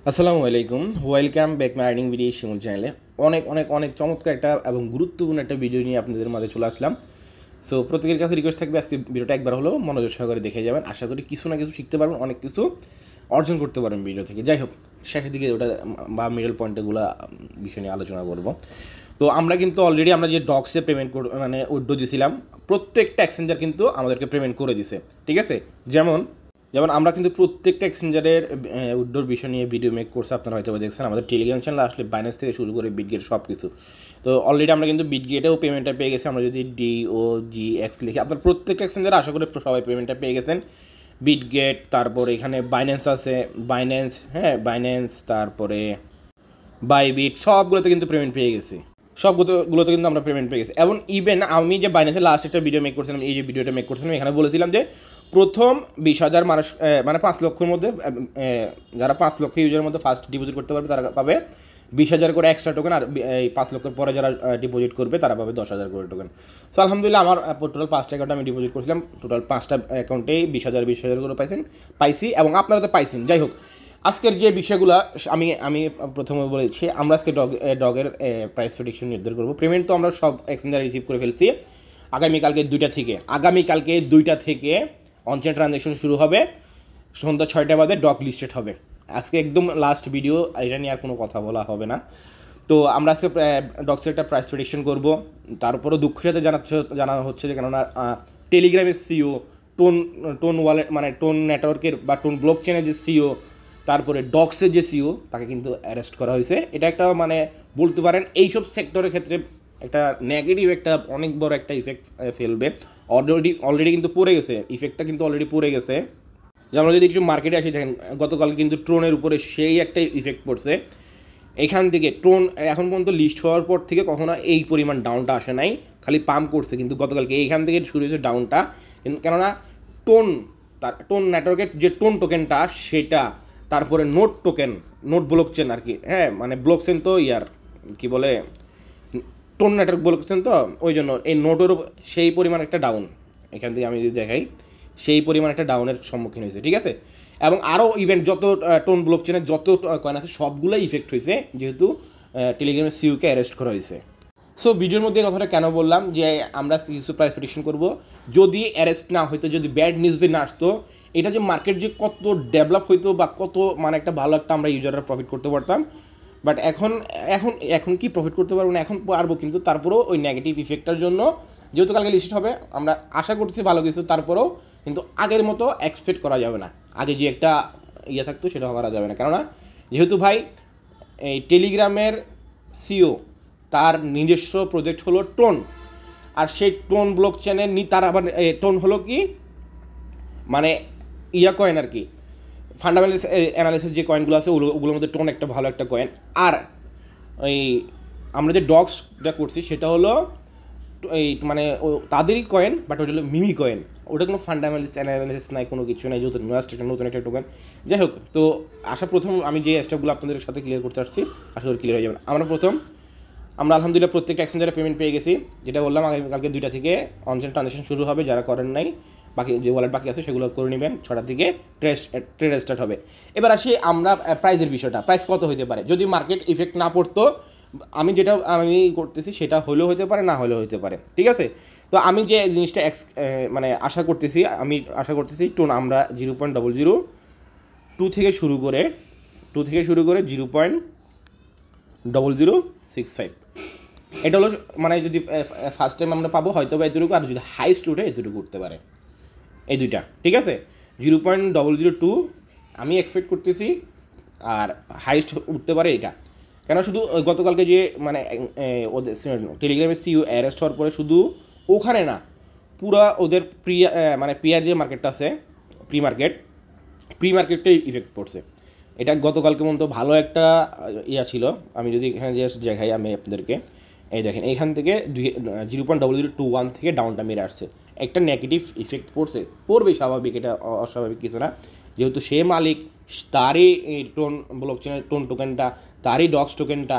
আসসালামু আলাইকুম, welcome back my earning video Shimul চ্যানেলে। অনেক অনেক অনেক চমৎকার একটা এবং গুরুত্বপূর্ণ একটা ভিডিও নিয়ে আপনাদের মাঝে চলে আসলাম। সো প্রত্যেকের কাছে রিকোয়েস্ট থাকবে আজকে ভিডিওটা একবার হলেও মনোযোগ সহকারে দেখে যাবেন। আশা করি কিছু না কিছু শিখতে পারবেন, অনেক কিছু অর্জন করতে পারবেন ভিডিও থেকে। যাই হোক, শেষের দিকে ওটা বা মিডল পয়েন্টগুলো বিষয় নিয়ে আলোচনা করব। তো আমরা কিন্তু অলরেডি আমরা যে ডক্সে পেমেন্ট মানে উইথড্র দিয়েছিলাম, প্রত্যেকটা এক্সচেঞ্জার কিন্তু আমাদেরকে পেমেন্ট করে দিছে, ঠিক আছে। যেমন যেমন আমরা কিন্তু প্রত্যেকটা এক্সচেঞ্জারের উইথড্রোর বিষয় নিয়ে ভিডিও মেক করছে, আপনারা হয়তো দেখছেন আমাদের টেলিগ্রাম চ্যানেল আসলে বাইন্যান্স থেকে শুরু করে বিটগেট সব কিছু। তো অলরেডি আমরা কিন্তু বিটগেটেও পেমেন্টটা পেয়ে গেছি। আমরা যদি DOGX লিখি, আপনার প্রত্যেকটা এক্সচেঞ্জারে আশা করি সবাই পেমেন্টটা পেয়ে গেছেন। বিটগেট, তারপরে এখানে বাইন্যান্স আছে, বাইন্যান্স, তারপরে বাইবিট, সবগুলোতে কিন্তু পেমেন্ট পেয়ে গেছি। সবগুলোতে কিন্তু আমরা পেমেন্ট পেয়ে গেছি। এবং ইভেন আমি যে বাইন্যান্সে লাস্ট একটা ভিডিও মেক করছিলাম, এই যে ভিডিওটা মেক করছিলাম, এখানে বলেছিলাম যে প্রথম 20,000 মানুষ, মানে 5 লক্ষের মধ্যে যারা 5 লক্ষ ইউজারের মধ্যে ফার্স্ট ডিপোজিট করতে পারবে তারা পাবে 20,000 করে এক্সট্রা টোকেন। আর এই 5 লক্ষের পরে যারা ডিপোজিট করবে তারা পাবে 10,000 করে টোকেন। সো আলহামদুলিল্লাহ, আমার টোটাল 5টা অ্যাকাউন্টে আমি ডিপোজিট করছিলাম। টোটাল 5টা অ্যাকাউন্টেই 20,000 করে পাইছি এবং আপনারা তো পাইছেন। যাই হোক, আজকের যে বিষয়গুলো আমি প্রথমে বলেছি, আমরা আজকে ডগের প্রাইস প্রেডিকশন নির্ধারণ করবো। পেমেন্ট তো আমরা সব এক্সচেঞ্জারে রিসিভ করে ফেলছি। আগামীকালকে 2টা থেকে অনচেন ট্রানজ্যাকশন শুরু হবে, সন্ধ্যা 6টা বাদে ডগ লিস্টেড হবে। আজকে একদম লাস্ট ভিডিও, এটা নিয়ে আর কোনো কথা বলা হবে না। তো আমরা আজকে ডগসের একটা প্রাইস প্রেডিকশন করবো। তারপরেও দুঃখের সাথে জানানো হচ্ছে যে কেননা টেলিগ্রামের সিও, টোন ওয়ালেট মানে টোন নেটওয়ার্কের বা টোন ব্লক চেনের যে সিও, তারপরে ডক্সের যে সিও, তাকে কিন্তু অ্যারেস্ট করা হয়েছে। এটা একটা মানে বলতে পারেন এইসব সেক্টরের ক্ষেত্রে একটা নেগেটিভ, একটা অনেক বড় একটা ইফেক্ট ফেলবে। অলরেডি কিন্তু পড়ে গেছে, ইফেক্টটা কিন্তু অলরেডি পড়ে গেছে। যে আমরা যদি একটু মার্কেটে আসি, দেখেন গতকাল কিন্তু ট্রোনের উপরে সেই একটা ইফেক্ট পড়ছে। এখান থেকে ট্রোন এখন পর্যন্ত লিস্ট হওয়ার পর থেকে কখনো এই পরিমাণ ডাউনটা আসে নাই, খালি পাম্প করছে। কিন্তু গতকালকে এইখান থেকে শুরু হয়েছে ডাউনটা, কিন্তু কেননা টোন নেটওয়ার্কের যে টোন টোকেনটা সেটা, তারপরে নোট ব্লক চেন আর কি, মানে ব্লক চেন তো কি বলে টোন নেটওয়ার্ক ব্লক চেন, তো ওই জন্য এই নোটের সেই পরিমাণ একটা ডাউন, এখান থেকে আমি যদি দেখাই সেই পরিমাণ একটা ডাউনের সম্মুখীন হয়েছে, ঠিক আছে। এবং আরও ইভেন্ট যত টোন ব্লক চেনের যত কয়েন আছে সবগুলোই ইফেক্ট হয়েছে, যেহেতু টেলিগ্রামের সিইওকে অ্যারেস্ট করা হয়েছে। সো ভিডিওর মধ্যে কথাটা কেন বললাম যে আমরা কিছু প্রাইস প্রেডিকশন করব, যদি অ্যারেস্ট না হইতো, যদি ব্যাড নিউজ যদি না আসতো, এটা যে মার্কেট যে কত ডেভেলপ হইতো বা কত মানে একটা ভালো একটা আমরা ইউজাররা প্রফিট করতে পারতাম। বাট এখন এখন এখন কি প্রফিট করতে পারবো না, এখন পারবো, কিন্তু তারপরেও ওই নেগেটিভ ইফেক্টটার জন্য, যেহেতু কালকে লিস্ট হবে, আমরা আশা করতেছি ভালো কিছু, তারপরেও কিন্তু আগের মতো এক্সপেক্ট করা যাবে না। আগে যে একটা থাকতো সেটা করা যাবে না, কেননা যেহেতু ভাই এই টেলিগ্রামের সিও, তার নিজস্ব প্রজেক্ট হলো টোন, আর সেই টোন ব্লক চেনের তার আবার টোন হলো কি মানে কয়েন আর কি, ফান্ডামেন্টাল অ্যানালিসিস যে কয়েনগুলো আছে ওগুলোর মধ্যে টোন একটা ভালো একটা কয়েন। আর এই আমরা যে ডগসটা করছি সেটা হলো এই মানে তাদেরই কয়েন, বাট ওটা হলো মিমি কয়েন। ওটা কোনো ফান্ডামেন্টাল অ্যানালিসিস নাই, কোনো কিছু নাই, যেহেতু নতুন একটা টোকেন। যাই হোক, তো প্রথম আমি যে স্টেপগুলো আপনাদের সাথে ক্লিয়ার করতে আসছি, আশা করি ক্লিয়ার হয়ে যাবে। আমরা আলহামদুলিল্লাহ প্রত্যেকটা এক্সচেঞ্জারে পেমেন্ট পেয়ে গেছি, যেটা বললাম আগামীকালকে 2টা থেকে অনলাইন ট্রানজ্যাকশন শুরু হবে। যারা করেন নাই, বাকি যে ওয়ালেট বাকি আছে সেগুলো করে নেবেন। 6টা থেকে ট্রেড স্টার্ট হবে। এবার আসি আমরা প্রাইসের বিষয়টা, প্রাইস কত হতে পারে যদি মার্কেট ইফেক্ট না পড়তো। আমি করতেছি সেটা হলেও হতে পারে, না হলেও হতে পারে, ঠিক আছে। তো আমি যে জিনিসটা মানে আশা করতেছি টোন আমরা 0.002 থেকে শুরু করে 0.0065, এটা হলো মানে যদি ফার্স্ট টাইম আমরা পাবো হয়তো বা এতটুকু, আর যদি হাইস্ট উঠে এতটুকু উঠতে পারে, এই দুইটা, ঠিক আছে। 0.002 আমি এক্সপেক্ট করতেছি, আর হাইস্ট উঠতে পারে এটা। কেন শুধু গতকালকে যে মানে ওদের টেলিগ্রামের সিইও অ্যারেস্ট হওয়ার পরে শুধু ওখানে না, পুরা ওদের পিয়ার যে মার্কেটটা আছে, প্রি মার্কেটটাই ইফেক্ট পড়ছে। এটা গতকালকে মতো ভালো একটা ছিল। আমি যদি এখানে জাস্ট দেখাই আমি আপনাদেরকে, এই দেখেন এইখান থেকে 0.0021 থেকে ডাউনটা মেরে আসছে, একটা নেগেটিভ ইফেক্ট পড়বেই, স্বাভাবিক, এটা অস্বাভাবিক কিছু না। যেহেতু সে মালিক, তারই টোন ব্লক চেনের টোন টোকেনটা, তারই ডক্স টোকেনটা,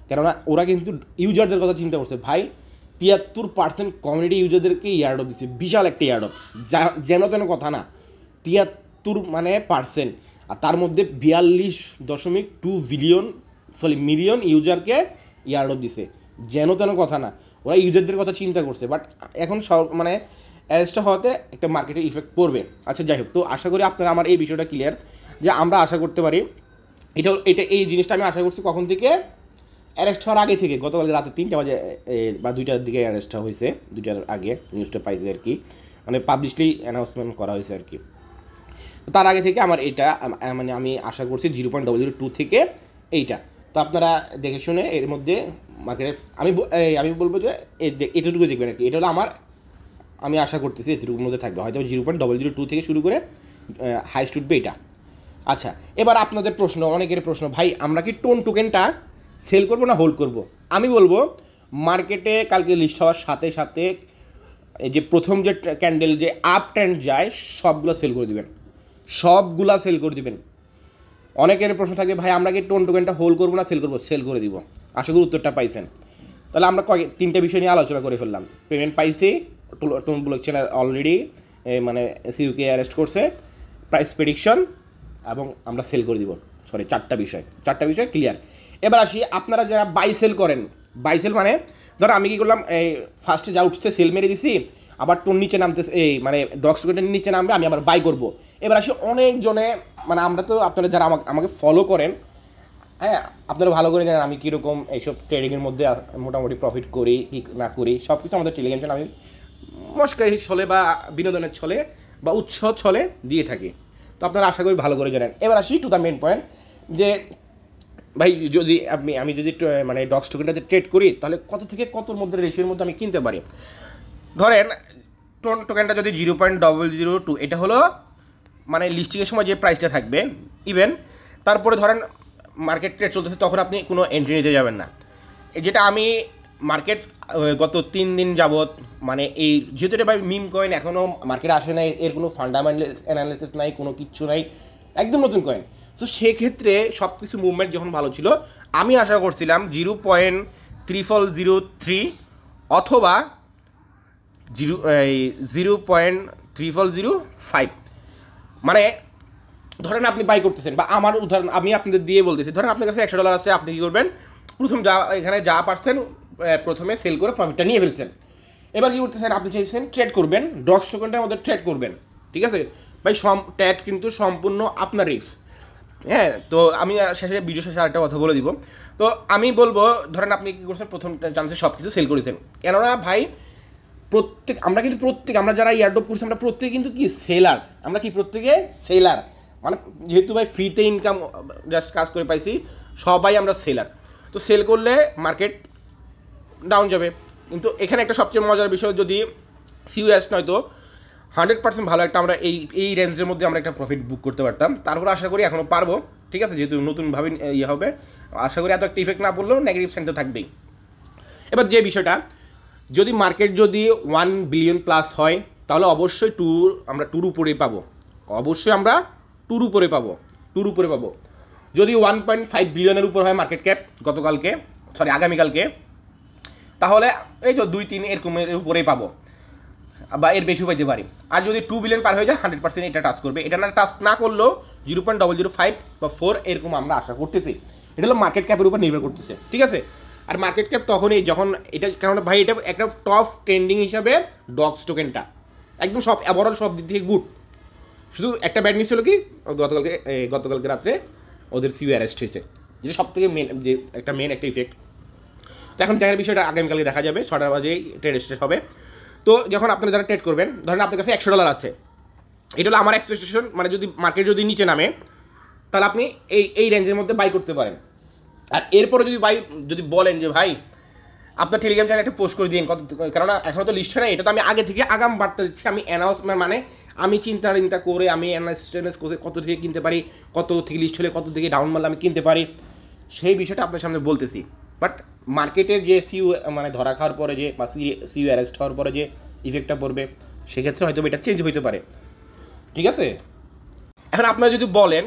কেননা ওরা কিন্তু ইউজারদের কথা চিন্তা করছে ভাই। 73% কমিউনিটি ইউজারদেরকে ইয়ার্ড অফ দিচ্ছে, বিশাল একটা ইয়ার্ড অফ, যেন তেন কথা না, 73 মানে পার্সেন্ট। আর তার মধ্যে 42.2 মিলিয়ন ইউজারকে ইয়ারড্রপ দিছে, যেন তেন কথা না, ওরা ইউজারদের কথা চিন্তা করছে। বাট এখন সব মানে অ্যারেস্টটা হওয়াতে একটা মার্কেটের ইফেক্ট পড়বে। আচ্ছা যাই হোক, তো আশা করি আপনারা আমার এই বিষয়টা ক্লিয়ার, যে আমরা আশা করতে পারি এই জিনিসটা আমি আশা করছি কখন থেকে, অ্যারেস্ট হওয়ার আগে থেকে। গতকাল রাতে 3টা বাজে বা 2টার দিকে অ্যারেস্টটা হয়েছে, 2টার আগে নিউজটা পাইছে আর কি, মানে পাবলিশলি অ্যানাউন্সমেন্ট করা হয়েছে আর কি। তার আগে থেকে আমার এটা মানে আমি আশা করছি 0.002 থেকে এইটা। তো আপনারা দেখে শুনে এর মধ্যে মার্কেটে আমি বলবো যে এতটুকু দেখবেন আর কি। এটা হলো আমি আশা করতেছি এতটুকুর মধ্যে থাকবে, হয়তো 0.002 থেকে শুরু করে হাইস্ট উঠবে এটা। আচ্ছা, এবার আপনাদের প্রশ্ন, অনেকের প্রশ্ন, ভাই আমরা কি টোন টোকেনটা সেল করবো না হোল্ড করব? আমি বলবো মার্কেটে কালকে লিস্ট হওয়ার সাথে সাথে এই যে প্রথম যে ক্যান্ডেল যে আপ ট্রেন্ড যায় সবগুলো সেল করে দিবেন, সবগুলা সেল করে দিবেন। অনেকের প্রশ্ন থাকে, ভাই আমরা কি টোন টোকেনটা হোল্ড করবো না সেল করবো? সেল করে দিব। আশা করি উত্তরটা পাইছেন। তাহলে আমরা 3টা বিষয় নিয়ে আলোচনা করে ফেললাম। পেমেন্ট পাইছি, টোন ব্লকচেন অলরেডি মানে সিইউকে অ্যারেস্ট করছে, প্রাইস প্রেডিকশন, এবং আমরা সেল করে দিব। সরি, 4টা বিষয় ক্লিয়ার। এবার আসি, আপনারা যারা বাই সেল করেন, বাই সেল মানে ধরো আমি কী করলাম, এই ফার্স্টে যা উঠছে সেল মেরে দিছি, আবার টোন নিচে নামতেছে, এই মানে ডক্স টোকেনটা নিচে নামবে, আমি আবার বাই করব। এবার আসি অনেকজনে, মানে আমরা তো আপনারা যারা আমাকে ফলো করেন, হ্যাঁ আপনারা ভালো করে জানেন আমি কীরকম এইসব ট্রেডিংয়ের মধ্যে মোটামুটি প্রফিট করি কি না করি, সব কিছু আমাদের টেলিগ্রাম চ্যানেল আমি মস্কারি ছলে বা বিনোদনের ছলে বা উৎসব ছলে দিয়ে থাকি। তো আপনারা আশা করি ভালো করে জানেন। এবার আসি টু দ্য মেন পয়েন্ট, যে ভাই যদি আমি যদি মানে ডক্স টোকেনটাতে ট্রেড করি, তাহলে কত থেকে কতর মধ্যে রেশিওর মধ্যে আমি কিনতে পারি। ধরেন টোন টোকেনটা যদি 0.002, এটা হলো মানে লিস্টিংয়ের সময় যে প্রাইসটা থাকবে ইভেন, তারপরে ধরেন মার্কেট ট্রেড চলতেছে, তখন আপনি কোনো এন্ট্রি নিতে যাবেন না। যেটা আমি মার্কেট গত 3 দিন যাবৎ, মানে এই যেহেতু এটা ভাই মিম কয়েন এখনও মার্কেটে আসে নাই, এর কোনো ফান্ডামেন্টাল অ্যানালিসিস নাই, কোনো কিচ্ছু নাই, একদম নতুন কয়েন। তো সেক্ষেত্রে সব কিছু মুভমেন্ট যখন ভালো ছিল, আমি আশা করছিলাম 0.3403 অথবা 0.3405, মানে ধরেন আপনি বাই করতেছেন, বা আমার উদাহরণ আমি আপনাদের দিয়ে বলতেছি, ধরেন আপনার কাছে $100 আছে, আপনি কী করবেন, প্রথম এখানে যা পারছেন প্রথমে সেল করে প্রফিটটা নিয়ে ফেলছেন। এবার কী করতেছেন, আপনি চাইছেন ট্রেড করবেন, ডক্স টোকেনটার মধ্যে ট্রেড করবেন, ঠিক আছে ভাই, ট্রেড কিন্তু সম্পূর্ণ আপনার রিস্ক। হ্যাঁ, তো আমি ভিডিও শেষে আরেকটা কথা বলে দিব। তো আমি বলবো, ধরেন আপনি কী করছেন, প্রথম চান্সে সব কিছু সেল করেছেন, কেননা ভাই আমরা যারা ইয়ারড্রপ করছি, আমরা প্রত্যেকে কিন্তু কি সেলার, আমরা কি প্রত্যেকে সেলার, মানে যেহেতু ভাই ফ্রিতে ইনকাম জাস্ট কাজ করে পাইছি, সবাই আমরা সেলার। তো সেল করলে মার্কেট ডাউন যাবে, কিন্তু এখানে একটা সবচেয়ে মজার বিষয়, যদি সিইউএস নয়তো 100% ভালো একটা আমরা এই রেঞ্জের মধ্যে আমরা একটা প্রফিট বুক করতে পারতাম। তারপর আশা করি এখনও পারবো, ঠিক আছে, যেহেতু নতুনভাবে ইয়ে হবে, আশা করি এত একটা ইফেক্ট না পড়লেও নেগেটিভ সেন্টার থাকবেই। এবার যে বিষয়টা, যদি মার্কেট যদি 1 বিলিয়ন প্লাস হয়, তাহলে অবশ্যই আমরা টুর উপরে পাবো, অবশ্যই আমরা টুর উপরে পাবো। যদি 1.5 বিলিয়নের উপর হয় মার্কেট ক্যাপ আগামীকালকে, তাহলে এই তো 2-3 এরকমের উপরেই পাবো, বা এর বেশি পাইতে পারি। আর যদি 2 বিলিয়ন পার হয়ে যায়, 100% এটা টাচ করবে। এটা টাচ না করলেও 0.005 বা 4 এরকম আমরা আশা করতেছি। এটা হলো মার্কেট ক্যাপের উপর নির্ভর করতেছে, ঠিক আছে। আর মার্কেট ক্যাপ তখনই যখন এটা, কারণ ভাই এটা একটা টপ ট্রেন্ডিং হিসাবে ডক্স টোকেনটা একদম সব ওভারঅল সব দিক থেকে গুড। শুধু একটা ব্যাড নিউজ ছিল কি, গতকালকে রাত্রে ওদের সিইও অ্যারেস্ট হয়েছে, যেটা সব থেকে মেন একটা ইফেক্ট। তো এখন দেখার বিষয়টা আগামীকালকে দেখা যাবে, 6টা বাজে ট্রেড স্টার্ট হবে। তো যখন আপনারা যারা ট্রেড করবেন, ধরেন আপনার কাছে $100 আছে, এটা হলো আমার এক্সপেকটেশন, মানে যদি মার্কেট যদি নিচে নামে, তাহলে আপনি এই রেঞ্জের মধ্যে বাই করতে পারেন। আর এরপরে যদি বলেন যে ভাই আপনার টেলিগ্রাম চ্যানেলে একটা পোস্ট করে দিন কত, কেননা এখনও তো লিস্ট হয় না, এটা তো আমি আগে থেকে আগাম বার্তা দিচ্ছি, আমি অ্যানাউন্সমেন্ট মানে আমি চিন্তা করে আমি অ্যানালিসিস করে কত থেকে কিনতে পারি, কত থেকে লিস্ট হলে কত থেকে ডাউন মারলে আমি কিনতে পারি, সেই বিষয়টা আপনার সামনে বলতেছি। বাট মার্কেটের যে মানে ধরা খাওয়ার পরে যে বা সিইও অ্যারেস্ট হওয়ার পরে যে ইফেক্টটা পড়বে, সেক্ষেত্রে হয়তো এটা চেঞ্জ হইতে পারে, ঠিক আছে। এখন আপনারা যদি বলেন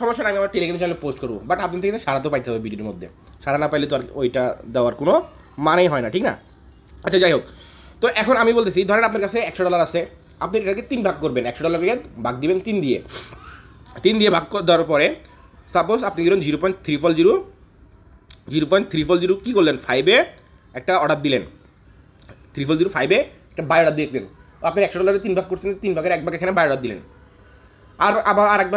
সমস্যা নাই, আমি আমার টেলিগ্রাম চ্যানেলে পোস্ট করবো, বাট আপনার থেকে সারা তো পাইতে হবে ভিডিওর মধ্যে, সারা না পাইলে তো আর ওইটা দেওয়ার কোনো মানেই হয় না, ঠিক না। আচ্ছা যাই হোক, তো এখন আমি বলতেছি, ধরেন আপনার কাছে $100 আছে, আপনি এটাকে 3 ভাগ করবেন, $100 ভাগ দিবেন 3 দিয়ে, 3 দিয়ে ভাগ দেওয়ার পরে সাপোজ আপনি দিলেন 0.300 কী করলেন 5-এ একটা অর্ডার দিলেন 5-এ একটা বাই অর্ডার দিয়ে দিলেন আপনি $100 3 ভাগ করছেন 3 ভাগের 1 ভাগ এখানে বাই অর্ডার দিলেন আর আবার আরেক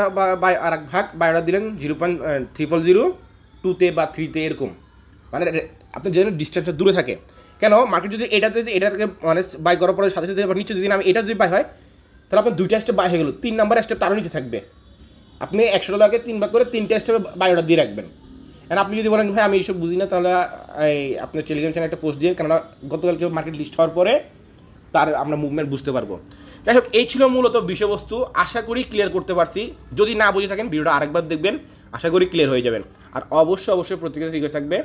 ভাগ বাই অর্ডার দিলেন 0.300 2-তে বা 3-তে এরকম মানে আপনার যেন ডিস্টেন্সটা দূরে থাকে কেন মার্কেট যদি এটাকে মানে বাই করার পরে সাথে সাথে আবার নিচে যদি আমি এটা যদি বাই হয় তাহলে আপনার 2টা স্টেপ বাই হয়ে গেল 3 নাম্বার স্টেপ তারও নিচে থাকবে আপনি $100-কে 3 ভাগ করে 3টা স্টেপে বাই অর্ডার দিয়ে রাখবেন আর আপনি যদি বলেন ভাই আমি এইসব বুঝি না তাহলে এই আপনার টেলিগ্রাম চ্যানেলে একটা পোস্ট দিয়ে কেননা গতকালকে মার্কেট লিস্ট হওয়ার পরে তার আমরা মুভমেন্ট বুঝতে পারবো যাই হোক এই ছিল মূলত বিষয়বস্তু আশা করি ক্লিয়ার করতে পারছি যদি না বুঝে থাকেন ভিডিওটা আরেকবার দেখবেন আশা করি ক্লিয়ার হয়ে যাবেন আর অবশ্যই প্রত্যেকের রিকোয়েস্ট থাকবে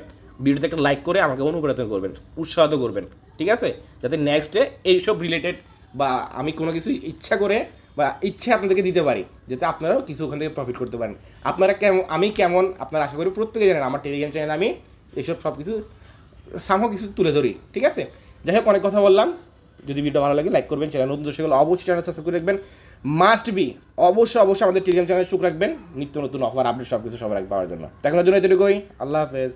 ভিডিওতে একটা লাইক করে আমাকে অনুপ্রাণিত করবেন উৎসাহিত করবেন ঠিক আছে যাতে নেক্সটে এইসব রিলেটেড বা আমি কোনো কিছু ইচ্ছা করে বা ইচ্ছে আপনাদেরকে দিতে পারি যাতে আপনারাও কিছু ওখান থেকে প্রফিট করতে পারেন আপনারা কেমন আমি কেমন আপনারা আশা করি প্রত্যেকে জানেন আমার টেলিগ্রাম চ্যানেলে আমি এইসব সব কিছু সামহ কিছু তুলে ধরি ঠিক আছে যাই হোক অনেক কথা বললাম যদি ভিডিও ভালো লাগে লাইক করবেন চ্যানেল নতুন দর্শক হলে অবশ্যই চ্যানেল সাবস্ক্রাইব করে রাখবেন মাস্ট বি অবশ্যই আমাদের টেলিগ্রাম চ্যানেল চোখ রাখবেন নিত্য নতুন অফার আপডেট সব কিছু সবার আগে পাওয়ার জন্য দেখানোর জন্য এতটুকুই আল্লাহ হাফেজ